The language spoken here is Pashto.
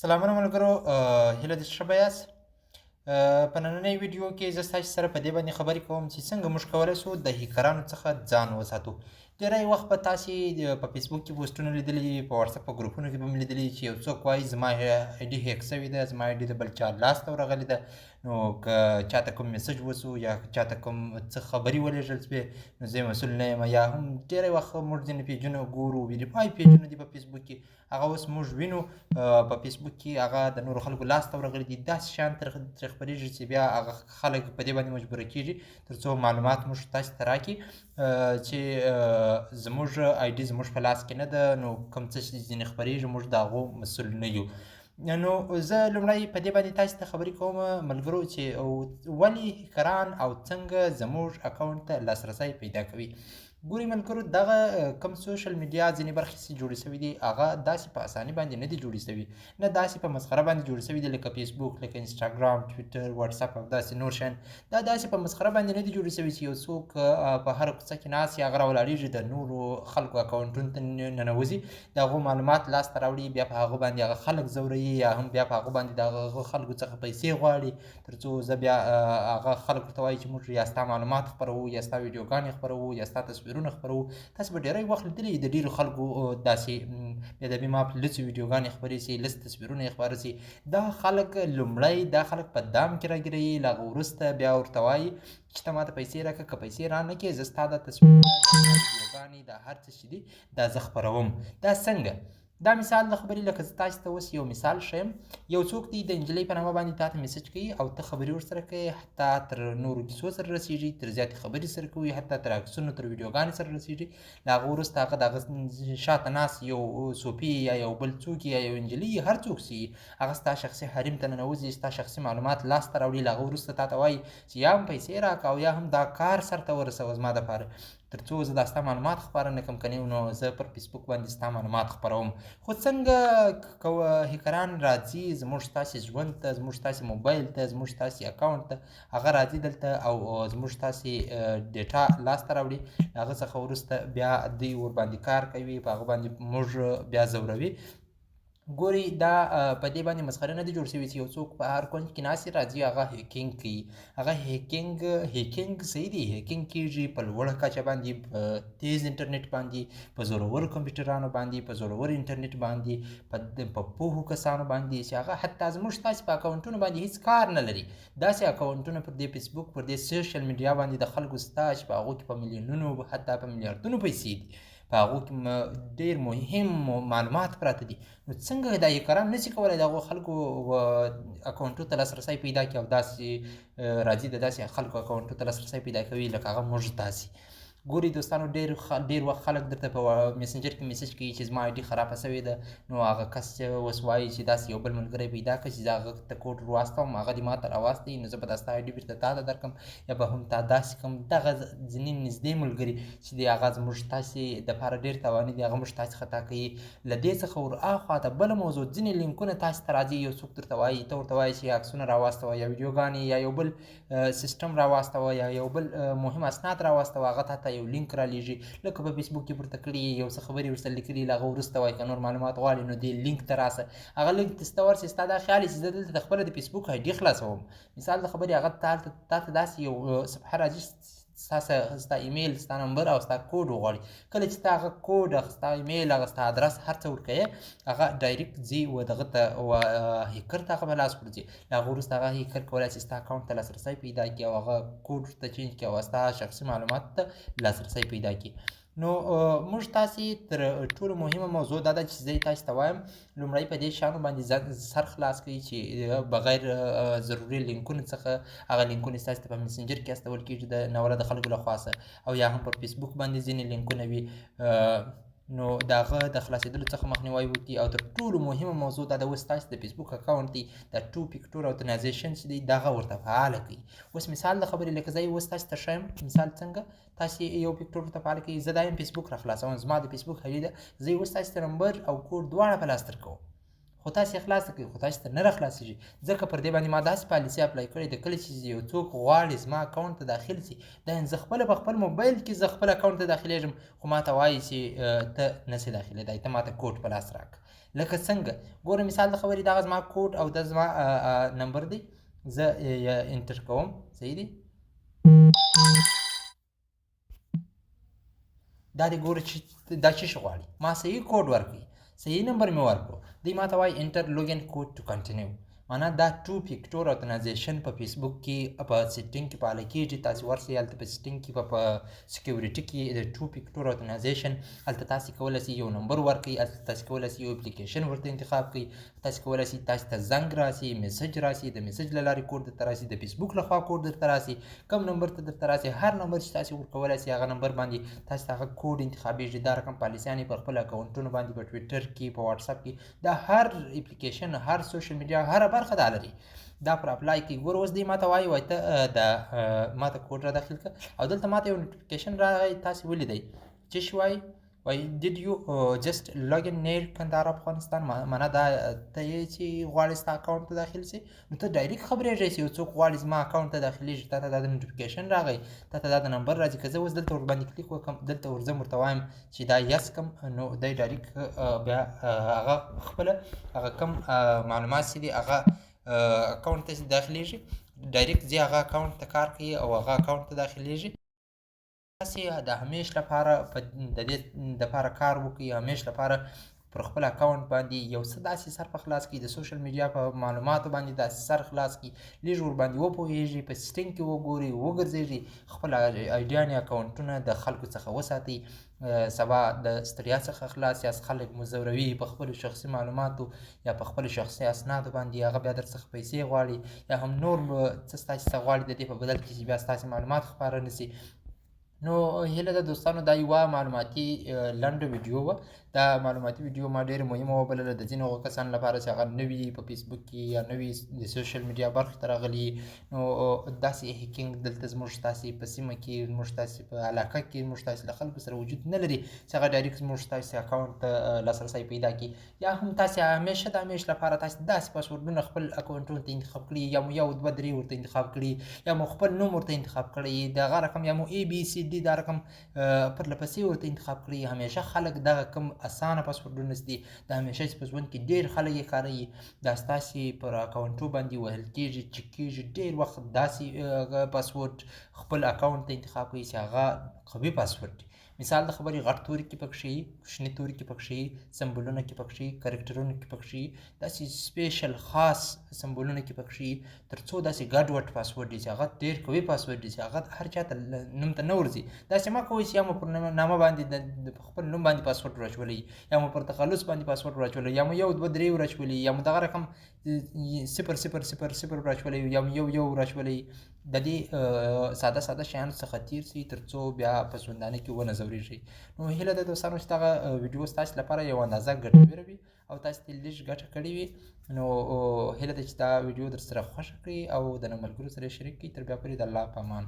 سلامونه ملګرو، هیله دې ښه به یاست. په نننۍ ویډیو کې زه ستاسو سره په دې باندې خبرې کوم چې څنګه موږ کولی شو د هیکرانو څخه ځان وساتو. ډېری وخت به تاسې په فیسبوک کې پوسټونه لیدلي، په واتساپ په ګروپونو کې به مې لیدلي چې یو څوک وایي زما آیډي هیک سوې ده، زما آیډي د بل چا لاس ته ورغلې ده. نو که چاته کوم میسج وسو یا چاته کوم څه خبرې ولېږل شوې نو زه یې مسؤل نه یم. یا هم ډېری وخت موږ ځینې پیجونه ګورو، ویریفای پیجونه دي په فیسبوک کې، هغه اوس موږ وینو په فیسبوک کې هغه د نورو خلکو لاس ته ورغلي دي. داسې شیان ترې خپرېږي چې بیا هغه خلک په دې باندې مجبوره کېږي تر څو معلومات موږ تاسو ته راکړي چې زموږ آیډي زموږ په لاس کې نه ده. نو کوم څه چې ځینې خپرېږي موږ د هغو مسؤل نه یو. نو زه لومړی په دې باندې تاسو ته خبرې کوم ملګرو چې ولې هیکران او څنګه زموږ اکاونټ ته لاسرسی پیدا کوي. ګورئ ملګرو، دغه کوم سوشل میډیا ځینې برخې چې جوړې سوي دي هغه داسې په اساني باندې نه دي جوړې سوي، نه داسې په مسخره باندې جوړې سوي دي لکه فیسبوک، لکه انسټاګرام، ټویټر، واتساپ او داسې نور شیان. دا داسې په مسخره باندې نه دي جوړې سوي چې یو څوک په هره کوڅه کې ناست یا هغه راولاړېږي د نورو خلکو اکاونټونو ته ننوځي، د هغو معلومات لاسته راوړي، بیا په هغه باندې هغه خلک ځوروي یا هم بیا په هغه باندې د هغه خلکو څخه پیسې غواړي تر څو زه بیا هغه خلک ورته وایي چې موږ یا ستا معلومات خپروو یا ستا ویډیوګانې خپروو یا ستا تصویرونه خپروو. تاسو به ډېری وخت لیدلي د ډېرو خلکو داسې بې ادبي ماپ لڅې ویډیوګانې خپرې سي، لڅ تصویرونه یې خپاره سي. دا خلک لومړی دا خلک په دام کې راګیروي، له هغه وروسته بیا ورته وایي چې ته ماته پیسې راکړه، که پیسې رانه کړې زه ستا دا تصویرونه، دا ویډیوګانې، دا هر څه چې دي دا زه خپروم. دا څنګه؟ دا مثال د خبرې لکه زه تاسو ته اوس یو مثال ښیم. یو څوک دی د نجلۍ په نامه باندې تا ته میسج کوي او ته خبرې ورسره کوي، حتی تر نورو کیسو سره رسېږي، تر زیاتې خبرې سره کوي، حتی تر عکسونو تر ویډیوګانې سره رسېږي. له هغه وروسته هغه د هغه شاته ناست یو صوفي یا یو بل څوک یا یو نجلۍ هر څوک چې هغه ستا شخصي حریم ته ننوځي، ستا شخصي معلومات لاسته راوړي. له هغه وروسته تا ته وایي چې یا هم پیسې راکړه او یا هم دا کار سرته ورسوه زما دپاره تر څو زه دا ستا معلومات خپاره نه کړم، که نه نو زه پر فیسبوک باندې ستا معلومات خپروم. خو څنګه هیکران راځي زموږ ستاسې ژوند ته، زموږ ستاسې موبایل ته، زموږ ستاسې اکاونټ ته، هغه راځي دلته او زموږ ستاسې ډیټا لاسته راوړي. له هغه څخه وروسته بیا دوی ورباندې کار کوي، په هغه باندې موږ بیا ځوروي. ګورئ دا په دې باندې مسخره نه دي جوړ شوي چې یو څوک په هر کونج کې ناست راځي هغه هیکینګ کوي. هغه هیکینګ صحیح دی، هیکینګ کېږي په لوړه کچه باندې، په تیز انټرنیټ باندې، په زورورو کمپیوټرانو باندې، په زورور انټرنیټ باندې، په پوهو کسانو باندې چې هغه حتی زموږ ستاسې په اکاونټونو باندې هیڅ کار نه لري. داسې اکاونټونه پر دې فیسبوک، پر دې سوشل میډیا باندې د خلکو ستا چې په هغو کې په میلیونونو حتی په میلیاردونو پیسې دي، په هغو کې ډېر مهم معلومات پراته دي. نو څنګه دا هیکران نشي کولی د هغو خلکو اکاونټونو ته لاسرسی پیدا کړي او داسې راځي د داسې خلکو اکاونټونو ته لاسرسی پیدا کوي لکه هغه موږ تاسې. ګورئ دوستانو، ډېر وخت خلک درته په میسنجر کې میسج کوي چې زما آیډي خرابه سوې ده. نو هغه کس چې اوس وایي چې داسې یو بل ملګری پیدا کړه چې زه هغه ته کوډ ورواستوم، هغه دې ما ته راواستوي، نو زه به دا ستا آیډي بېرته تا ته درکړم یا به هم تا داسې کوم. دغه ځینې نږدې ملګري چې دی هغه زموږ تاسې دپاره ډېر تاواني دي، هغه موږ تاسې خطا کوي. له دې څخه ور اخوا ته بله موضوع، ځینې لینکونه تاسې ته راځي، یو څوک درته وایي، ته ورته وایي چې عکسونه راواستوه یا ویډیوګانې یا یو بل سیسټم راواستوه یا یو بل مهم اسناد راواستوه، هغه تا ته یو لینک رالیږي لکه په فیسبوک کې پورته کړي یو څه خبرې ورسره لیکلي، له هغه وروسته وایي که نور معلومات غواړې نو دې لینک ته راسه. هغه لینک ته چې ته ورسې ستا دا خیال چې زه دلته د خپله د فیسبوک آیډي خلاصوم، مثال د خبرې، هغه تا ته داسې یو صفحه راځي، ستا ایمیل، ستا نمبر او ستا کوډ وغواړي. کله چې ستا هغه کوډ، ستا ایمیل، هغه ستا ادرس هر څه ورکوې، هغه ډایرکټ ځي و دغه ته هیکر ته هغه په لاس ورځي. له هغه وروسته هغه هیکر کولی شي ستا اکاونټ ته لاسرسی پیدا کړي او هغه کوډ ورته چینج کړي او ستا شخصي معلوماتو ته لاسرسی پیدا کړي. نو موږ تاسې تر ټولو مهمه موضوع دا ده چې زه یې تاسو ته وایم، لومړی په دې شیانو باندې سر خلاص کړئ چې بغیر ضروري لینکونو څخه هغه لینکونه چې تاسو ته په مسنجر کې استول کېږي د ناوړه د خلکو لخوا او یا هم پر فیسبوک باندې ځینې لینکونه وي، نو د هغه د خلاصېدلو څخه مخنیوی وکړي. او تر ټولو مهمه موضوع دا ده، اوس تاسې د فیسبوک اکاونټ دی د ټو پیکټور او تنایزیشن چې دی دغه ورته فعاله کړئ. اوس مثال د خبرې لکه زه یې اوس تاسې ته ښیم، مثال څنګه تاسې یو پیکټور ورته فعاله کړئ. زه دا یم فیسبوک راخلاصوم، زما د فیسبوک آیډي ده، زه یې اوس تاسې ته نمبر او کوډ دواړه په لاس درکوم، خو تاسې یې خلاصه کړئ، خو تاسې ته نه راخلاصېږي ځکه پر دې باندې ما داسې پالیسي اپلای کړې ده، کله چې یو څوک غواړي زما اکاونټ ته داخل شي، دا زه خپله په خپل موبایل کې زه خپل اکاونټ ته داخلېږم، خو ما ته وایي چې ته نسې داخلېدای، ته ما ته کوډ په لاس راکړه. لکه څنګه ګوره مثال د خبرې دغه زما کوډ او دا زما نمبر دی زه انټر کوم صحیح دی دا دې ګوره چې دا څه شی غواړي ما صحیح کوډ ورکړي صحیح نمبر مې ورکړو دوی ما ته وایي انټر لوګین کوډ ټو کنټینیو معنا دا ټو فیکټور اتنایزیشن په فیسبوک کې په سیټینګ کې فعاله کېږي تاسې ورسئ هلته په سیټینګ کې په سکیورټي کې د ټو فیکټور اتنایزیشن هلته تاسې کولی شئ یو نمبر ورکړئ هلته تاسې کولی شئ یو اپلیکیشن ورته انتخاب کړئ تاسې کولی شئ تاسې ته زنګ راسي میسج راسي د میسج له لارې کوډ درته راسي د فیسبوک لخوا کوډ درته راسي کوم نمبر ته درته راسي هر نمبر چې تاسې ورکولی شئ هغه نمبر باندې تاسې ته هغه کوډ انتخابېږي دا رقم پالیسیان یې پر خپل اکاونټونو باندې په ټویټر کې په واټساپ کې دا هر اپلیکیشن هر سوشل میډیا هره برخه دا لري دا پر اپلای کوي ګوره اوس دوی ماته وایي ته د ماته کوډ را داخل کړه او دلته ماته یو نوټیفیکیشن راغی تاسې ولیدئ څه شي وایي وایي ډیډ یو جسټ لاګ ان نیر کندهار افغانستان معنا دا ته یې چې غواړې ستا اکاونټ ته داخل سي نو ته ډایرکټ خبرېږئ چې یو څوک غواړي زما اکاونټ ته داخلېږي تا ته دا د نوټیفیکیشن راغی تا ته دا د نمبر راځي که زه اوس دلته ورباندې کلیک وکړم دلته ورځم ورته وایم چې دا یس کم نو دی ډایرکټ بیا هغه خپله هغه کم معلومات چې دي هغه اکاونټ ته داخلېږي ډایرکټ ځي هغه اکاونټ ته کار کوي او هغه اکاونټ ته داخلېږي تاسې د همیش لپاره د دې دپاره کار وکړئ همیش لپاره پر خپل اکاونټ باندې یو څه داسې سر په خلاص کړي د سوشل میډیا په معلوماتو باندې داسې سر خلاص کړي لږ ورباندې وپوهېږي په سیټینګ کې وګورئ وګرځېږي خپل ایډیانې اکاونټونه د خلکو څخه وساتئ سبا د ستړیا څخه خلاص یاست خلک مو ځوروي په خپلو شخصي معلوماتو یا په خپلو شخصي اسنادو باندې هغه بیا در څخه پیسې غواړي یا هم نور څه ستاسې څخه غواړي د دې په بدل کې چې بیا ستاسې معلومات خپاره نه شي نو هیله ده دوستانو دا یوه معلوماتي لنډه ویډیو وه دا معلوماتي ویډیو ما ډېره مهمه وبلله د ځینو کسانو لپاره چې هغه نوي په فیسبوک کې یا نوي د سوشل میډیا برخې ته راغلي نو داسې هیکینګ دلته زموږ ستاسې په سیمه کې زموږ ستاسې په علاقه کې زموږ ستاسې له خلکو سره وجود نه لري چې هغه ډایرکټ زموږ ستاسې اکاونټ ته لاسرسی پیدا کړي یا هم تاسې همیشه د همیش لپاره تاسې داسې پاسوردونه خپل اکاونټونو ته انتخاب کړي یا مو یو دوه درې ورته انتخاب کړي یا مو خپل نوم ورته انتخاب کړی د هغه رقم یا مو ای بي سی ډي دا رقم پرله پسې ورته انتخاب کړي همیشه خلک دغه کم اسانه پاسورډونه دي د همیشه چې په ژوند کې ډېر خلک یې کاروي دا ستاسې پر اکاونټو باندې وهل کېږي چک کېږي ډېر وخت داسې پاسورډ خپل اکاونټ ته انتخاب کوي چې هغه قوي پاسورډ دی مثال د خبرې غټ توري کې پکښې وي کوچني توري کې پکښې وي سمبولونه کې پکښې وي کرکټرونه کې پکښې وي داسې سپیشل خاص سمبولونه کې پکښې وي تر څو داسې ګډ وډ پاسورډ دی چې هغه ډېر قوي پاسورډ دی چې هغه هر چا ته نوم ته نه ورځي داسې مه کوئ چې یا مو پر نامه باندې د خپل نوم باندې پاسورډ ور یا مو پر تخلص باندې پاسورډ ور یا مو یو دوه درې ور یا مو دغه رقم 0000 ور یا مو یو ور د دې ساده ساده شیانو څخه تیر سي تر څو بیا په ژوندانه کې ونه ځورېږئ نو هیله ده دوستانو چې دغه ویډیو ستاسې لپاره یو اندازه ګټوره وي او تاسې ترې لږ ګټه کړې وي نو هیله ده چې دا ویډیو در سره خوښه کړي او د ملګرو سره یې شریک کړي تر بیا پورې د الله په امان